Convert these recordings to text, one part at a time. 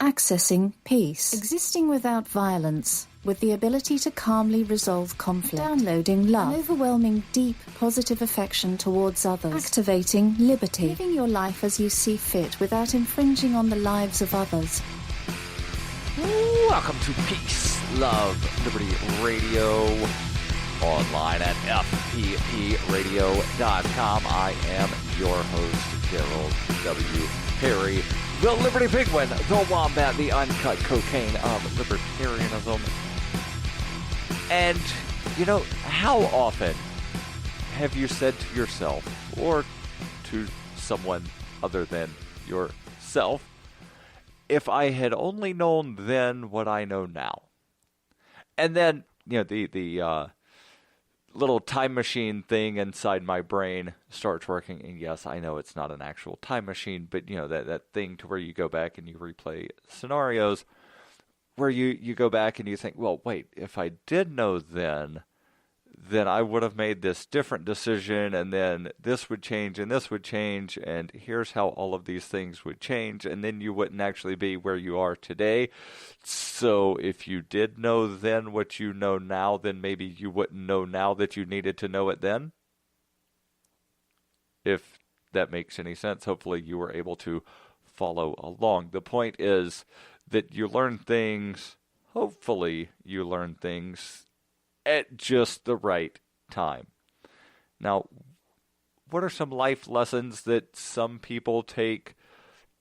Accessing peace. Existing without violence, with the ability to calmly resolve conflict. Downloading love. An overwhelming, deep, positive affection towards others. Activating liberty. Living your life as you see fit without infringing on the lives of others. Welcome to Peace, Love, Liberty Radio, online at fppradio.com. I am your host, Darryl W. Perry, the Liberty Penguin, the Wombat, the uncut cocaine of libertarianism. And, you know, how often have you said to yourself, or to someone other than yourself, if I had only known then what I know now? And then, you know, the little time machine thing inside my brain starts working. And yes, I know it's not an actual time machine, but, you know, that thing to where you go back and you replay scenarios where you go back and you think, well, wait, if I did know then I would have made this different decision, and then this would change, and this would change, and here's how all of these things would change, and then you wouldn't actually be where you are today. So if you did know then what you know now, then maybe you wouldn't know now that you needed to know it then. If that makes any sense, hopefully you were able to follow along. The point is that you learn things, hopefully you learn things at just the right time. Now, what are some life lessons that some people take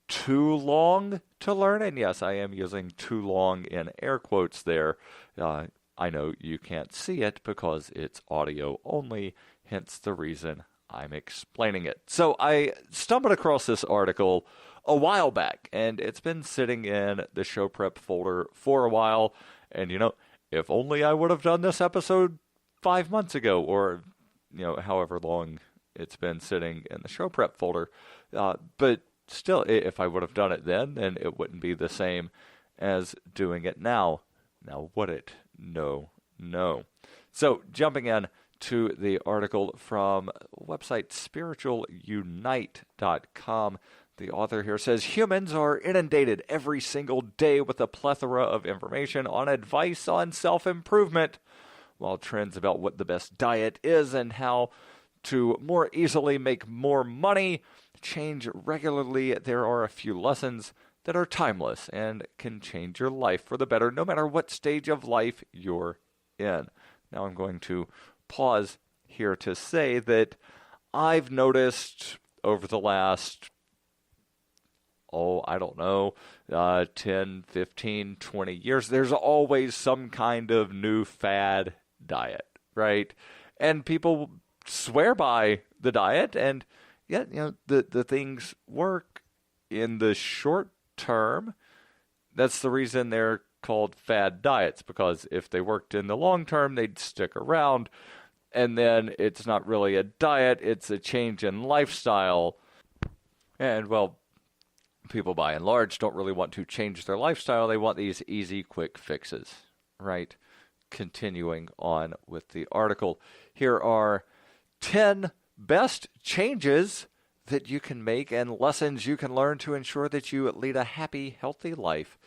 too long to learn? And yes, I am using too long in air quotes there. I know you can't see it because it's audio only, hence the reason I'm explaining it. So I stumbled across this article a while back, and it's been sitting in the show prep folder for a while, and you know, if only I would have done this episode 5 months ago, or, you know, however long it's been sitting in the show prep folder. But still, if I would have done it then it wouldn't be the same as doing it now. Now, would it? No. So, jumping in to the article from website spiritualunite.com. The author here says, humans are inundated every single day with a plethora of information on advice on self-improvement, while trends about what the best diet is and how to more easily make more money change regularly. There are a few lessons that are timeless and can change your life for the better, no matter what stage of life you're in. Now I'm going to pause here to say that I've noticed over the last 10, 15, 20 years, there's always some kind of new fad diet, right? And people swear by the diet, and yet, you know, the things work in the short term. That's the reason they're called fad diets, because if they worked in the long term, they'd stick around, and then it's not really a diet, it's a change in lifestyle. And, well, people by and large don't really want to change their lifestyle. They want these easy, quick fixes, right? Continuing on with the article, here are 10 best changes that you can make and lessons you can learn to ensure that you lead a happy, healthy life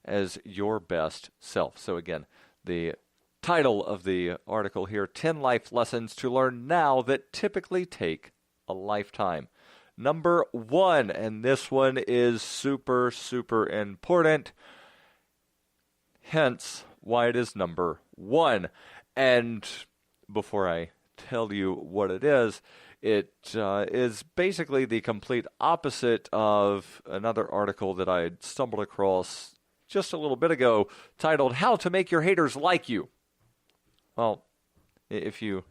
as your best self. So again, the title of the article here, 10 life lessons to learn now that typically take a lifetime. Number 1, and this one is super, super important, hence why it is number 1. And before I tell you what it is basically the complete opposite of another article that I had stumbled across just a little bit ago, titled, How to Make Your Haters Like You. Well, if you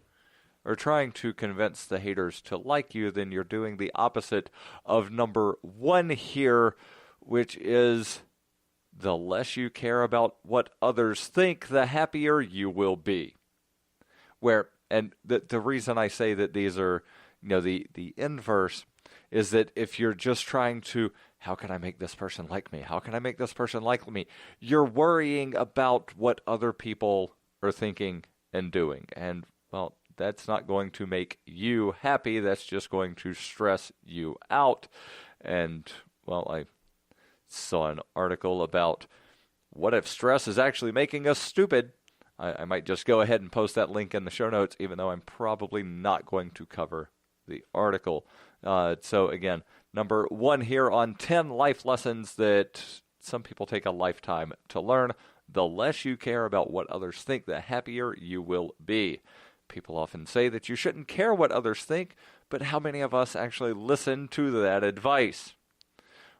are trying to convince the haters to like you, then you're doing the opposite of number 1 here, which is the less you care about what others think, the happier you will be. And the reason I say that these are, you know, the inverse is that if you're just trying to, how can I make this person like me? How can I make this person like me? You're worrying about what other people are thinking and doing. And, well, that's not going to make you happy. That's just going to stress you out. And, well, I saw an article about what if stress is actually making us stupid. I might just go ahead and post that link in the show notes, even though I'm probably not going to cover the article. So again, number 1 here on 10 life lessons that some people take a lifetime to learn. The less you care about what others think, the happier you will be. People often say that you shouldn't care what others think, but how many of us actually listen to that advice?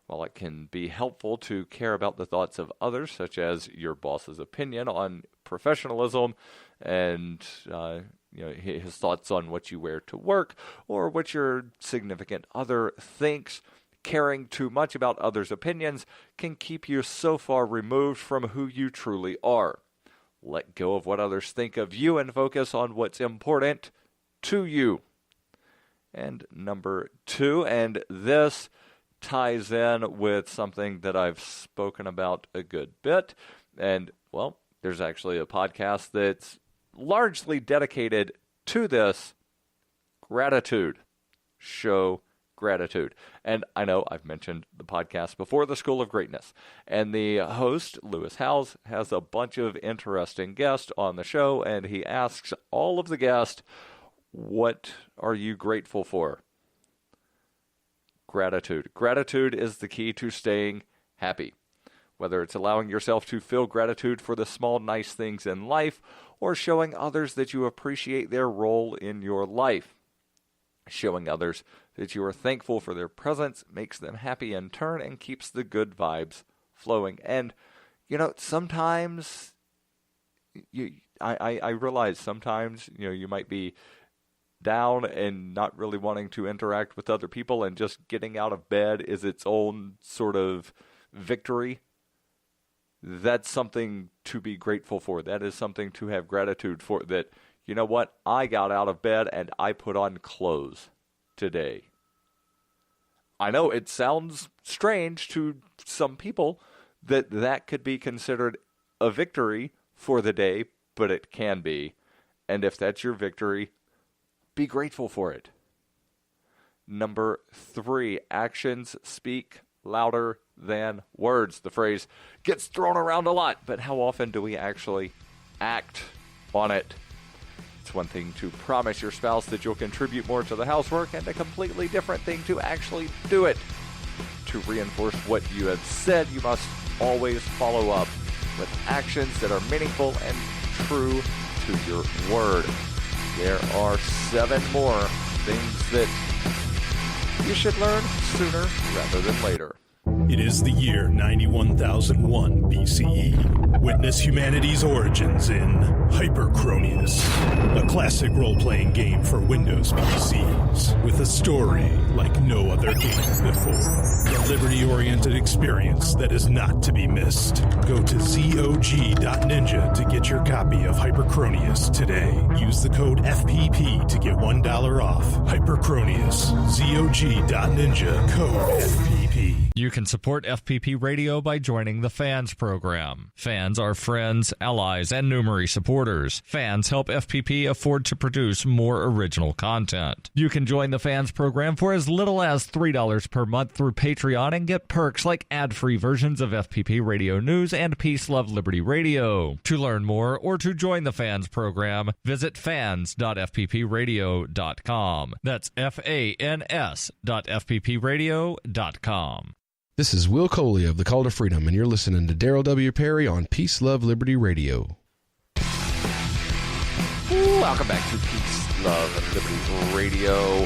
While it can be helpful to care about the thoughts of others, such as your boss's opinion on professionalism and his thoughts on what you wear to work or what your significant other thinks, caring too much about others' opinions can keep you so far removed from who you truly are. Let go of what others think of you and focus on what's important to you. And number 2, and this ties in with something that I've spoken about a good bit. And, well, there's actually a podcast that's largely dedicated to this: gratitude. Show gratitude. And I know I've mentioned the podcast before, The School of Greatness. And the host, Lewis Howes, has a bunch of interesting guests on the show, and he asks all of the guests, what are you grateful for? Gratitude. Gratitude is the key to staying happy. Whether it's allowing yourself to feel gratitude for the small, nice things in life, or showing others that you appreciate their role in your life. Showing others that you are thankful for their presence makes them happy in turn and keeps the good vibes flowing. And, sometimes I realize sometimes, you might be down and not really wanting to interact with other people, and just getting out of bed is its own sort of victory. That's something to be grateful for. That is something to have gratitude for, that, you know what, I got out of bed and I put on clothes today. I know it sounds strange to some people that could be considered a victory for the day, but it can be. And if that's your victory, be grateful for it. Number 3, actions speak louder than words. The phrase gets thrown around a lot, but how often do we actually act on it? It's one thing to promise your spouse that you'll contribute more to the housework, and a completely different thing to actually do it. To reinforce what you have said, you must always follow up with actions that are meaningful and true to your word. There are 7 more things that you should learn sooner rather than later. It is the year 91,001 BCE. Witness humanity's origins in Hyperchronius, a classic role-playing game for Windows PCs, with a story like no other game before. A liberty-oriented experience that is not to be missed. Go to zog.ninja to get your copy of Hyperchronius today. Use the code FPP to get $1 off. Hyperchronius, zog.ninja, code FPP. You can support FPP Radio by joining the Fans program. Fans are friends, allies, and numerary supporters. Fans help FPP afford to produce more original content. You can join the Fans program for as little as $3 per month through Patreon and get perks like ad-free versions of FPP Radio News and Peace, Love, Liberty Radio. To learn more or to join the Fans program, visit fans.fppradio.com. That's fans.fppradio.com. This is Will Coley of the Call to Freedom, and you're listening to Darryl W. Perry on Peace, Love, Liberty Radio. Welcome back to Peace, Love, Liberty Radio,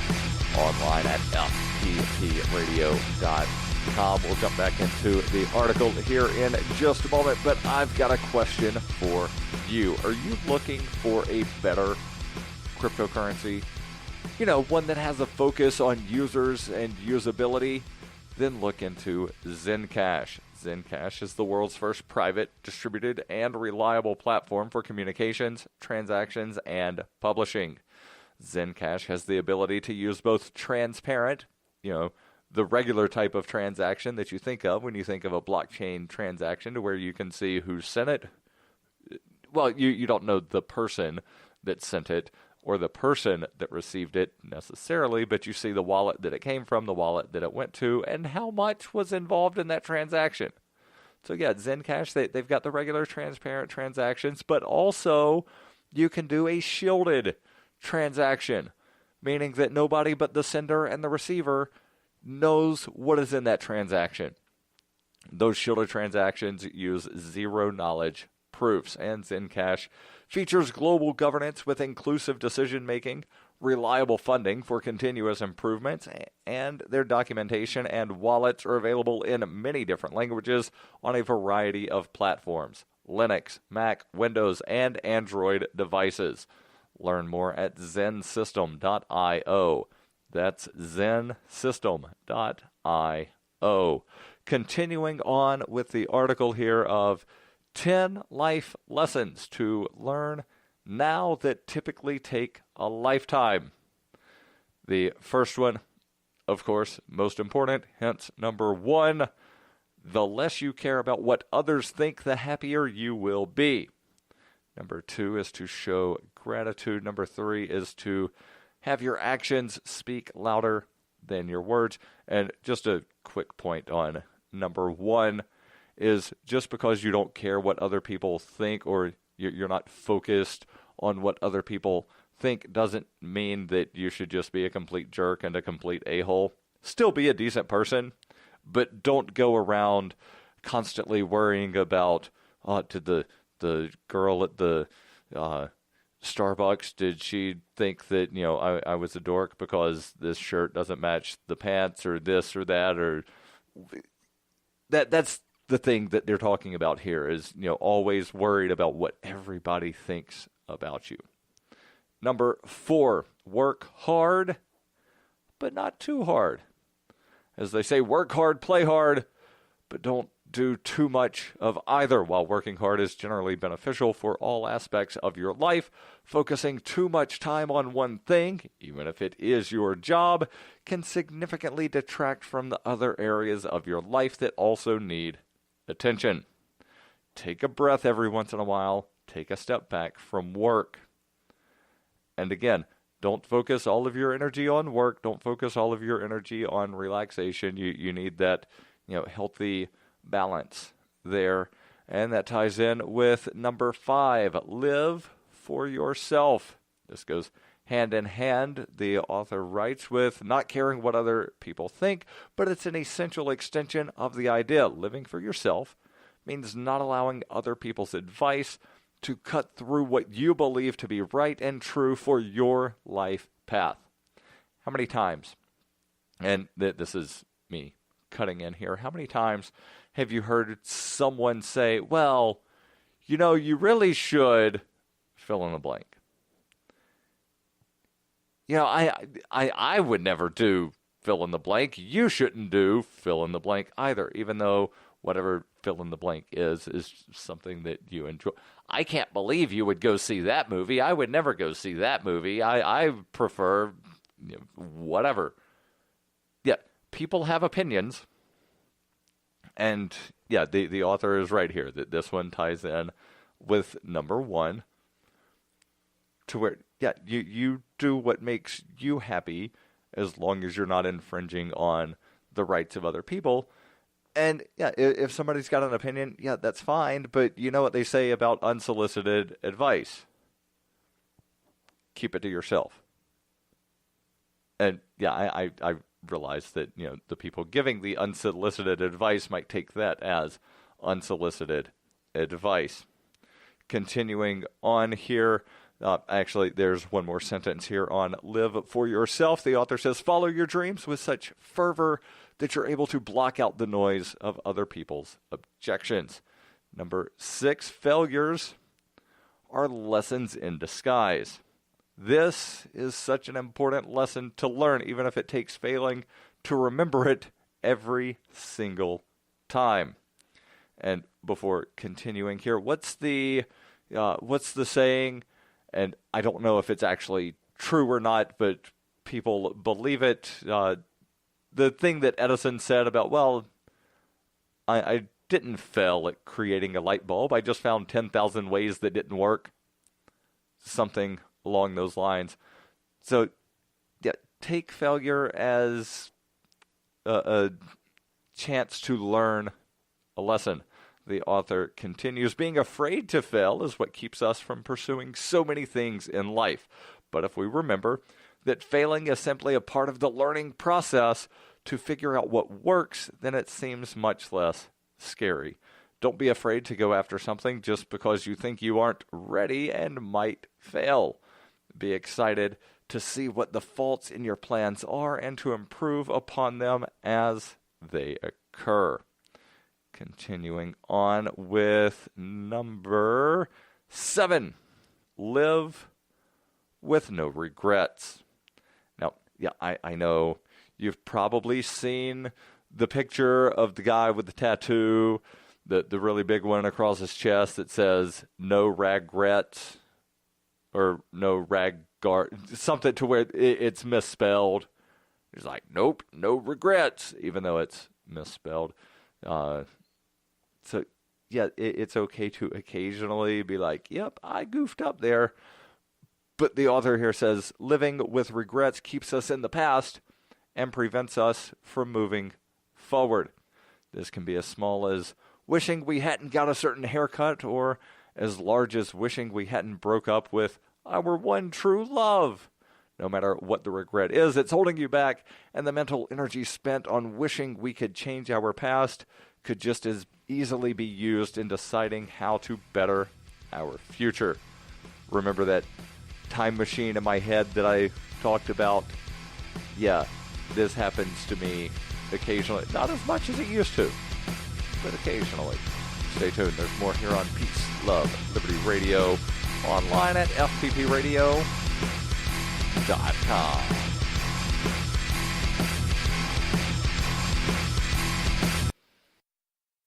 online at fppradio.com. We'll jump back into the article here in just a moment, but I've got a question for you. Are you looking for a better cryptocurrency? One that has a focus on users and usability? Then look into Zencash. Zencash is the world's first private, distributed, and reliable platform for communications, transactions, and publishing. Zencash has the ability to use both transparent, the regular type of transaction that you think of when you think of a blockchain transaction, to where you can see who sent it. Well, you don't know the person that sent it, or the person that received it necessarily, but you see the wallet that it came from, the wallet that it went to, and how much was involved in that transaction. So yeah, Zencash, they've got the regular transparent transactions, but also you can do a shielded transaction, meaning that nobody but the sender and the receiver knows what is in that transaction. Those shielded transactions use zero-knowledge proofs, and Zencash features global governance with inclusive decision-making, reliable funding for continuous improvements, and their documentation and wallets are available in many different languages on a variety of platforms: Linux, Mac, Windows, and Android devices. Learn more at zensystem.io. That's zensystem.io. Continuing on with the article here of 10 life lessons to learn now that typically take a lifetime. The first one, of course, most important, hence number 1, the less you care about what others think, the happier you will be. Number 2 is to show gratitude. Number 3 is to have your actions speak louder than your words. And just a quick point on number 1 is just because you don't care what other people think or you're not focused on what other people think doesn't mean that you should just be a complete jerk and a complete a-hole. Still be a decent person, but don't go around constantly worrying about, did the girl at the Starbucks, did she think that, I was a dork because this shirt doesn't match the pants or this or that, or that's the thing that they're talking about here is, always worried about what everybody thinks about you. Number 4, work hard, but not too hard. As they say, work hard, play hard, but don't do too much of either. While working hard is generally beneficial for all aspects of your life, focusing too much time on one thing, even if it is your job, can significantly detract from the other areas of your life that also need attention. Take a breath every once in a while. Take a step back from work. And again, don't focus all of your energy on work. Don't focus all of your energy on relaxation. You need that, healthy balance there. And that ties in with number 5, live for yourself. This goes hand in hand, the author writes, with not caring what other people think, but it's an essential extension of the idea. Living for yourself means not allowing other people's advice to cut through what you believe to be right and true for your life path. How many times, and this is me cutting in here, how many times have you heard someone say, well, you really should fill in the blank? I would never do fill in the blank. You shouldn't do fill in the blank either, even though whatever fill in the blank is something that you enjoy. I can't believe you would go see that movie. I would never go see that movie. I prefer whatever. Yeah, people have opinions. And yeah, the author is right here that this one ties in with number 1 to where, yeah, you do what makes you happy as long as you're not infringing on the rights of other people. And yeah, if somebody's got an opinion, yeah, that's fine. But you know what they say about unsolicited advice? Keep it to yourself. And yeah, I realize that, the people giving the unsolicited advice might take that as unsolicited advice. Continuing on here, actually, there's one more sentence here on live for yourself. The author says, follow your dreams with such fervor that you're able to block out the noise of other people's objections. Number 6, failures are lessons in disguise. This is such an important lesson to learn, even if it takes failing to remember it every single time. And before continuing here, what's the saying? And I don't know if it's actually true or not, but people believe it. The thing that Edison said about, well, I didn't fail at creating a light bulb. I just found 10,000 ways that didn't work. Something along those lines. So, yeah, take failure as a chance to learn a lesson. The author continues, being afraid to fail is what keeps us from pursuing so many things in life. But if we remember that failing is simply a part of the learning process to figure out what works, then it seems much less scary. Don't be afraid to go after something just because you think you aren't ready and might fail. Be excited to see what the faults in your plans are and to improve upon them as they occur. Continuing on with number 7, live with no regrets. Now, yeah, I know you've probably seen the picture of the guy with the tattoo, the really big one across his chest that says no regrets or no regard, something to where it's misspelled. He's like, nope, no regrets, even though it's misspelled. So, yeah, it's okay to occasionally be like, yep, I goofed up there. But the author here says, living with regrets keeps us in the past and prevents us from moving forward. This can be as small as wishing we hadn't got a certain haircut, or as large as wishing we hadn't broke up with our one true love. No matter what the regret is, it's holding you back, and the mental energy spent on wishing we could change our past could just as easily be used in deciding how to better our future. Remember that time machine in my head that I talked about? Yeah, this happens to me occasionally. Not as much as it used to, but occasionally. Stay tuned. There's more here on Peace, Love, Liberty Radio, online at fppradio.com.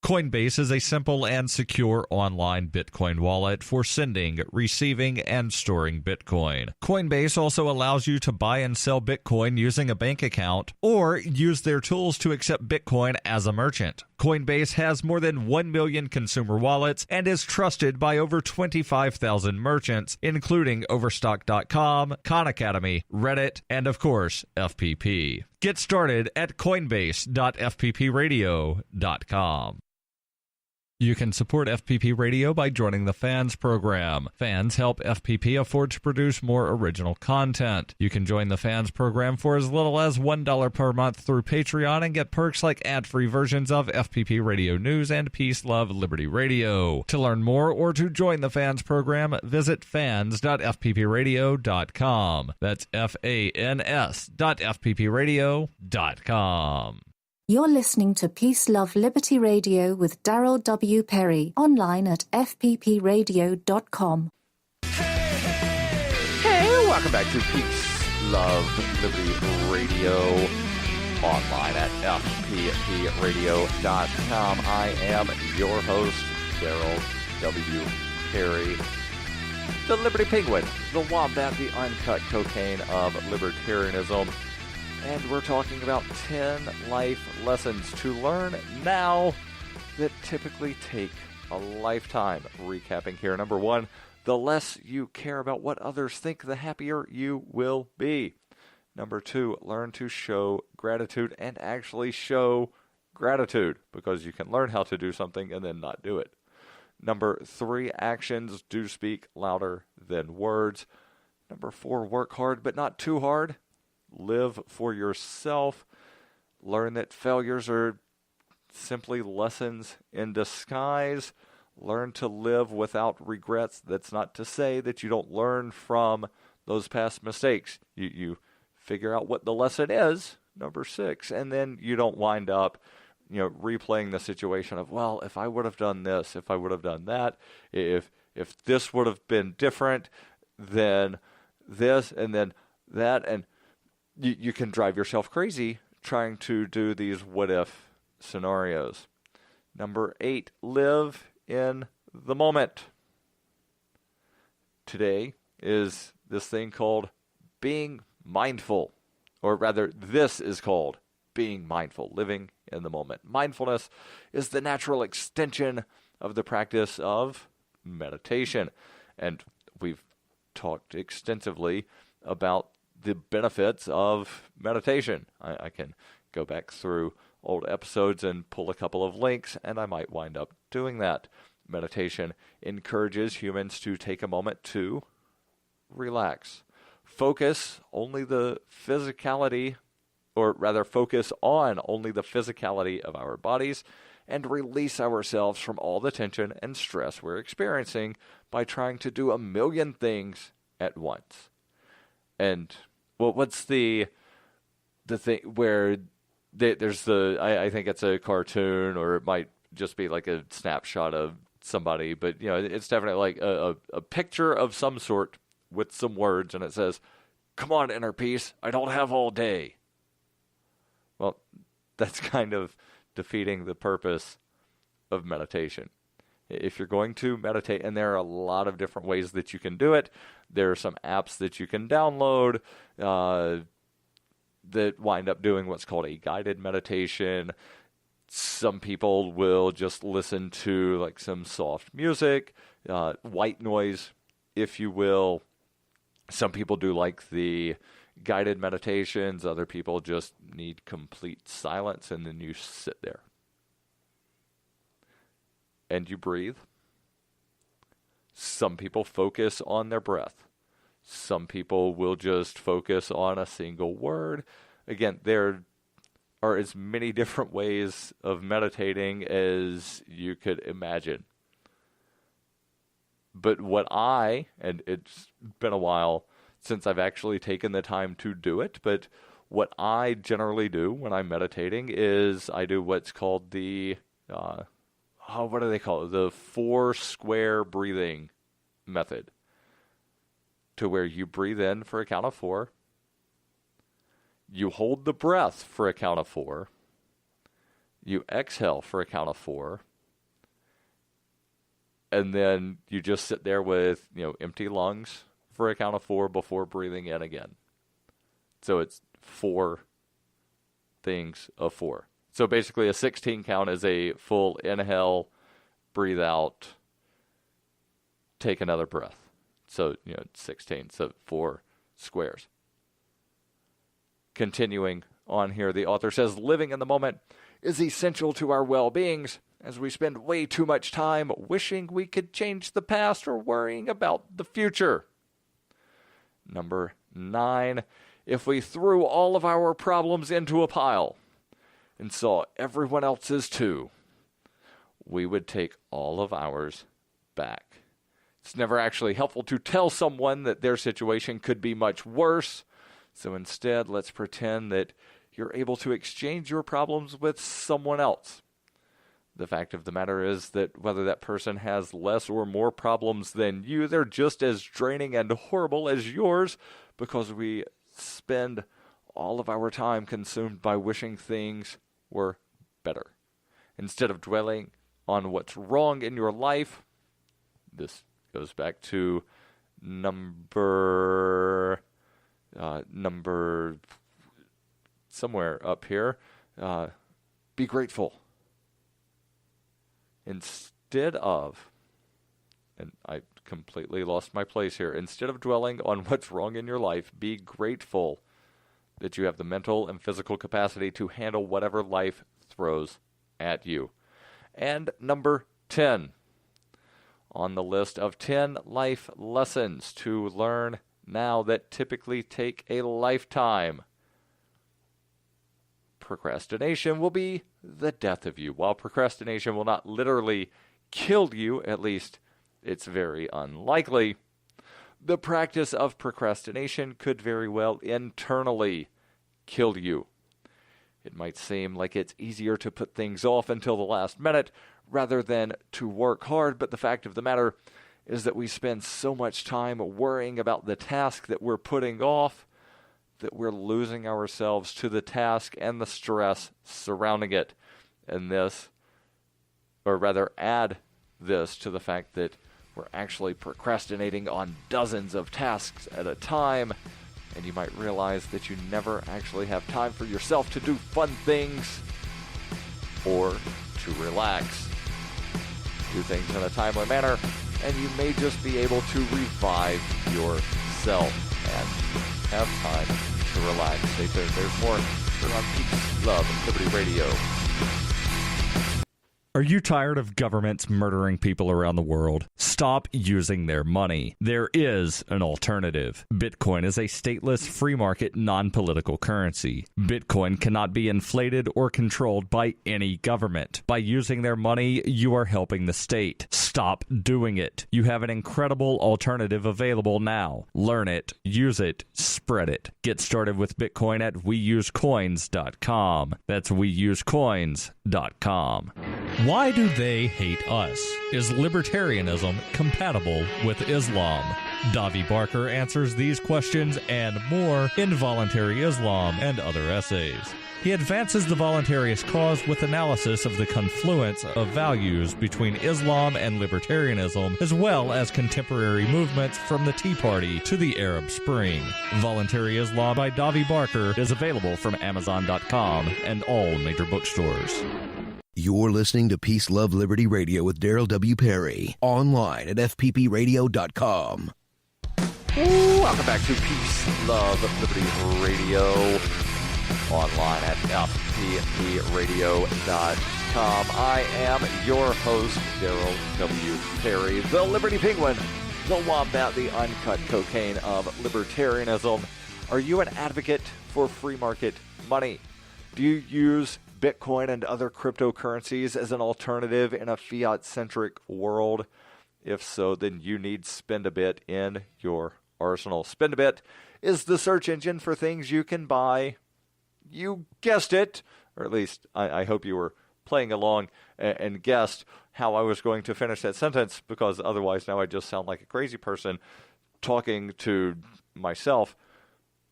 Coinbase is a simple and secure online Bitcoin wallet for sending, receiving, and storing Bitcoin. Coinbase also allows you to buy and sell Bitcoin using a bank account or use their tools to accept Bitcoin as a merchant. Coinbase has more than 1 million consumer wallets and is trusted by over 25,000 merchants, including Overstock.com, Khan Academy, Reddit, and of course, FPP. Get started at coinbase.fppradio.com. You can support FPP Radio by joining the Fans program. Fans help FPP afford to produce more original content. You can join the Fans program for as little as $1 per month through Patreon and get perks like ad-free versions of FPP Radio News and Peace, Love, Liberty Radio. To learn more or to join the Fans program, visit fans.fppradio.com. That's fans.fppradio.com. You're listening to Peace, Love, Liberty Radio with Darryl W. Perry, online at fppradio.com. Hey, welcome back to Peace, Love, Liberty Radio, online at fppradio.com. I am your host, Darryl W. Perry, the Liberty Penguin, the Wombat, the uncut cocaine of libertarianism. And we're talking about 10 life lessons to learn now that typically take a lifetime. Recapping here. Number 1, the less you care about what others think, the happier you will be. Number 2, learn to show gratitude and actually show gratitude, because you can learn how to do something and then not do it. Number 3, actions do speak louder than words. Number 4, work hard but not too hard. Live for yourself. Learn that failures are simply lessons in disguise. Learn to live without regrets. That's not to say that you don't learn from those past mistakes. You figure out what the lesson is, number 6, and then you don't wind up, replaying the situation of, well, if I would have done this, if I would have done that, if this would have been different, then this, and then that, and you can drive yourself crazy trying to do these what-if scenarios. Number 8, live in the moment. Today is this thing called being mindful, or rather, this is called being mindful, living in the moment. Mindfulness is the natural extension of the practice of meditation, and we've talked extensively about the benefits of meditation. I can go back through old episodes and pull a couple of links, and I might wind up doing that. Meditation encourages humans to take a moment to relax. Focus on only the physicality of our bodies, and release ourselves from all the tension and stress we're experiencing by trying to do a million things at once. And what's the thing where there's I think it's a cartoon, or it might just be like a snapshot of somebody, but it's definitely like a picture of some sort with some words, and it says, "Come on, inner peace, I don't have all day." Well, that's kind of defeating the purpose of meditation. If you're going to meditate, and there are a lot of different ways that you can do it, there are some apps that you can download that wind up doing what's called a guided meditation. Some people will just listen to like some soft music, white noise, if you will. Some people do like the guided meditations. Other people just need complete silence, and then you sit there and you breathe. Some people focus on their breath. Some people will just focus on a single word. Again, there are as many different ways of meditating as you could imagine. But and it's been a while since I've actually taken the time to do it, but what I generally do when I'm meditating is I do what's called the, what do they call it? The 4 square breathing method, to where you breathe in for a count of 4, you hold the breath for a count of 4, you exhale for a count of 4, and then you just sit there with, empty lungs for a count of 4 before breathing in again. So it's 4 things of 4. So basically a 16 count is a full inhale, breathe out, take another breath. So, 16, so 4 squares. Continuing on here, the author says, living in the moment is essential to our well-beings, as we spend way too much time wishing we could change the past or worrying about the future. Number 9, if we threw all of our problems into a pile and saw everyone else's too, we would take all of ours back. It's never actually helpful to tell someone that their situation could be much worse, so instead let's pretend that you're able to exchange your problems with someone else. The fact of the matter is that whether that person has less or more problems than you, they're just as draining and horrible as yours, because we spend all of our time consumed by wishing things were better. Instead of dwelling on what's wrong in your life, this goes back to number somewhere up here, be grateful. Instead of, and I completely lost my place here, instead of dwelling on what's wrong in your life, be grateful that you have the mental and physical capacity to handle whatever life throws at you. And number 10 on the list of 10 life lessons to learn now that typically take a lifetime. Procrastination will be the death of you. While procrastination will not literally kill you, at least it's very unlikely, the practice of procrastination could very well internally kill you. It might seem like it's easier to put things off until the last minute rather than to work hard, but the fact of the matter is that we spend so much time worrying about the task that we're putting off that we're losing ourselves to the task and the stress surrounding it. And this, or rather add this to the fact that we're actually procrastinating on dozens of tasks at a time, and you might realize that you never actually have time for yourself to do fun things or to relax. Do things in a timely manner and you may just be able to revive yourself and have time to relax. Stay tuned. There's more on Peace, Love, and Liberty Radio. Are you tired of governments murdering people around the world? Stop using their money. There is an alternative. Bitcoin is a stateless, free market, non-political currency. Bitcoin cannot be inflated or controlled by any government. By using their money, you are helping the state. Stop doing it. You have an incredible alternative available now. Learn it, use it, spread it. Get started with Bitcoin at weusecoins.com. That's weusecoins.com. Why do they hate us? Is libertarianism compatible with Islam? Davi Barker answers these questions and more in Voluntary Islam and Other Essays. He advances the voluntarist cause with analysis of the confluence of values between Islam and libertarianism, as well as contemporary movements from the Tea Party to the Arab Spring. Voluntary Islam by Davi Barker is available from Amazon.com and all major bookstores. You're listening to Peace, Love, Liberty Radio with Darryl W. Perry. Online at fppradio.com. Welcome back to Peace, Love, Liberty Radio. Online at fppradio.com. I am your host, Darryl W. Perry, the Liberty Penguin, the Wombat, the uncut cocaine of libertarianism. Are you an advocate for free market money? Do you use Bitcoin and other cryptocurrencies as an alternative in a fiat-centric world? If so, then you need SpendAbit in your arsenal. SpendAbit is the search engine for things you can buy. You guessed it, or at least I hope you were playing along and guessed how I was going to finish that sentence, because otherwise now I just sound like a crazy person talking to myself,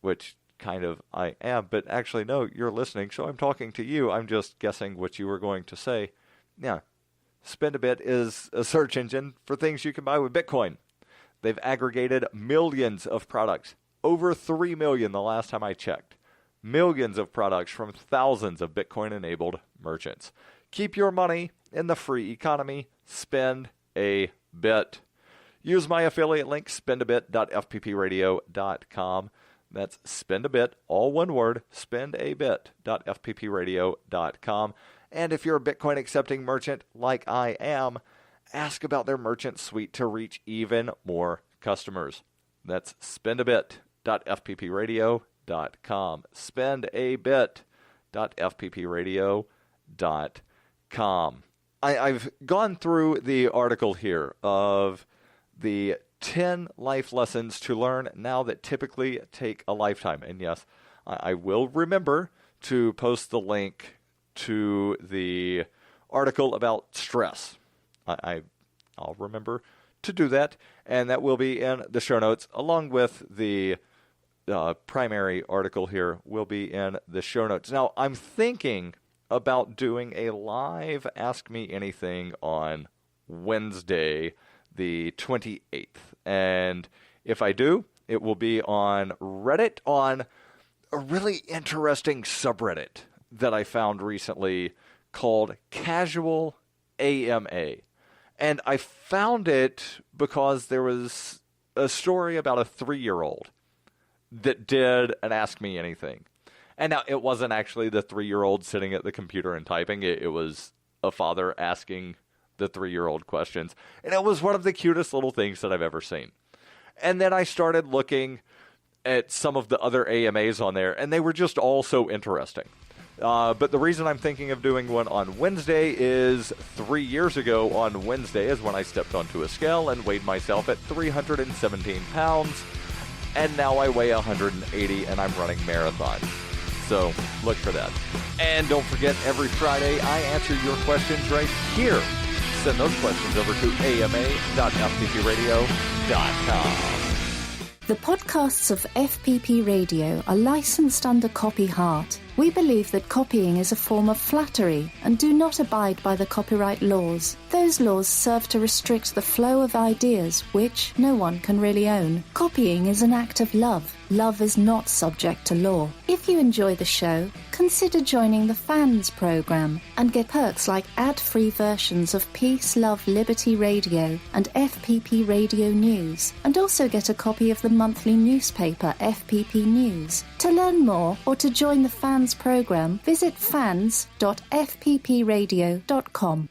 which kind of I am, but actually no, you're listening, so I'm talking to you. I'm just guessing what you were going to say. Yeah, SpendAbit is a search engine for things you can buy with Bitcoin. They've aggregated millions of products, over 3 million the last time I checked. Millions of products from thousands of Bitcoin-enabled merchants. Keep your money in the free economy. Spend a bit. Use my affiliate link, spendabit.fppradio.com. That's SpendAbit, all one word, spendabit.fppradio.com. And if you're a Bitcoin accepting merchant like I am, ask about their merchant suite to reach even more customers. That's spendabit.fppradio.com. Spendabit.fppradio.com. I've gone through the article here of the 10 life lessons to learn now that typically take a lifetime. And yes, I will remember to post the link to the article about stress. I'll remember to do that, and that will be in the show notes, along with the primary article here will be in the show notes. Now, I'm thinking about doing a live Ask Me Anything on Wednesday, the 28th. And if I do, it will be on Reddit, on a really interesting subreddit that I found recently called Casual AMA. And I found it because there was a story about a 3-year-old that did an Ask Me Anything. And now it wasn't actually the 3-year-old sitting at the computer and typing. It was a father asking the 3-year-old questions. And it was one of the cutest little things that I've ever seen. And then I started looking at some of the other AMAs on there, and they were just all so interesting. But the reason I'm thinking of doing one on Wednesday is 3 years ago on Wednesday is when I stepped onto a scale and weighed myself at 317 pounds. And now I weigh 180 and I'm running marathons. So look for that. And don't forget, every Friday I answer your questions right here. Send those questions over to ama.fppradio.com. The podcasts of FPP Radio are licensed under Copy Heart. We believe that copying is a form of flattery and do not abide by the copyright laws. Those laws serve to restrict the flow of ideas which no one can really own. Copying is an act of love. love is not subject to law. If you enjoy the show, consider joining the Fans program and get perks like ad-free versions of Peace, Love, Liberty Radio and FPP Radio News, and also get a copy of the monthly newspaper FPP News. To learn more or to join the Fans program, visit fans.fppradio.com.